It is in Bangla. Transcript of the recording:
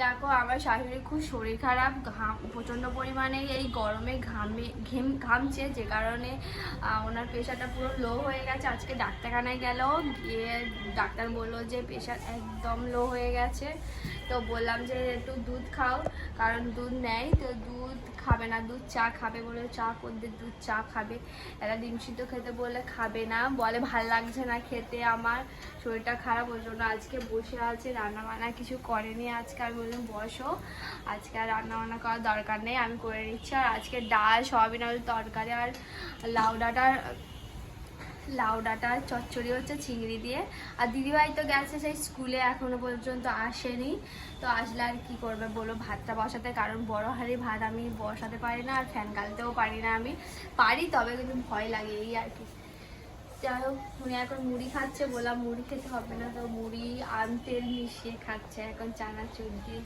দেখো আমার শাশুড়ি খুব শরীর খারাপ, প্রচণ্ড পরিমাণে এই গরমে ঘামছে, যে কারণে ওনার প্রেশারটা পুরো লো হয়ে গেছে। আজকে ডাক্তারখানায় গেল, গিয়ে ডাক্তার বললো যে প্রেশার একদম লো হয়ে গেছে। তো বললাম যে একটু দুধ খাও, কারণ দুধ নেয়, তো দুধ খাবে না, দুধ চা খাবে বলে চা করতে দুধ চা খাবে। একটা ডিম সিদ্ধ খেতে বললে খাবে না, বলে ভাল লাগছে না খেতে, আমার শরীরটা খারাপ, ওই জন্য আজকে বসে আছে, রান্না বান্না কিছু করেনি আজকে। আমি বললাম বসো, আজকে আর রান্না বান্না করার দরকার নেই, আমি করে নিচ্ছি। আর আজকে ডাল, সয়াবিন আলুর তরকারি আর লাউ ডাঁটার চচ্চড়ি হচ্ছে চিংড়ি দিয়ে। আর দিদিভাই তো গেছে সেই স্কুলে, এখনো পর্যন্ত আসেনি। তো আসলে আর কি করবে বলো, ভাতটা বসাতে, কারণ বড় হাঁড়ি ভাত আমি বসাতে পারি না, আর ফ্যান গালতেও পারি না। আমি পারি, তবে কিন্তু ভয় লাগে, এই আর কি। যাই হোক, উনি এখন মুড়ি খাচ্ছে, বললাম মুড়ি খেতে হবে না, তো মুড়ি তেল মিশিয়ে খাচ্ছে এখন চানাচুর দিয়ে।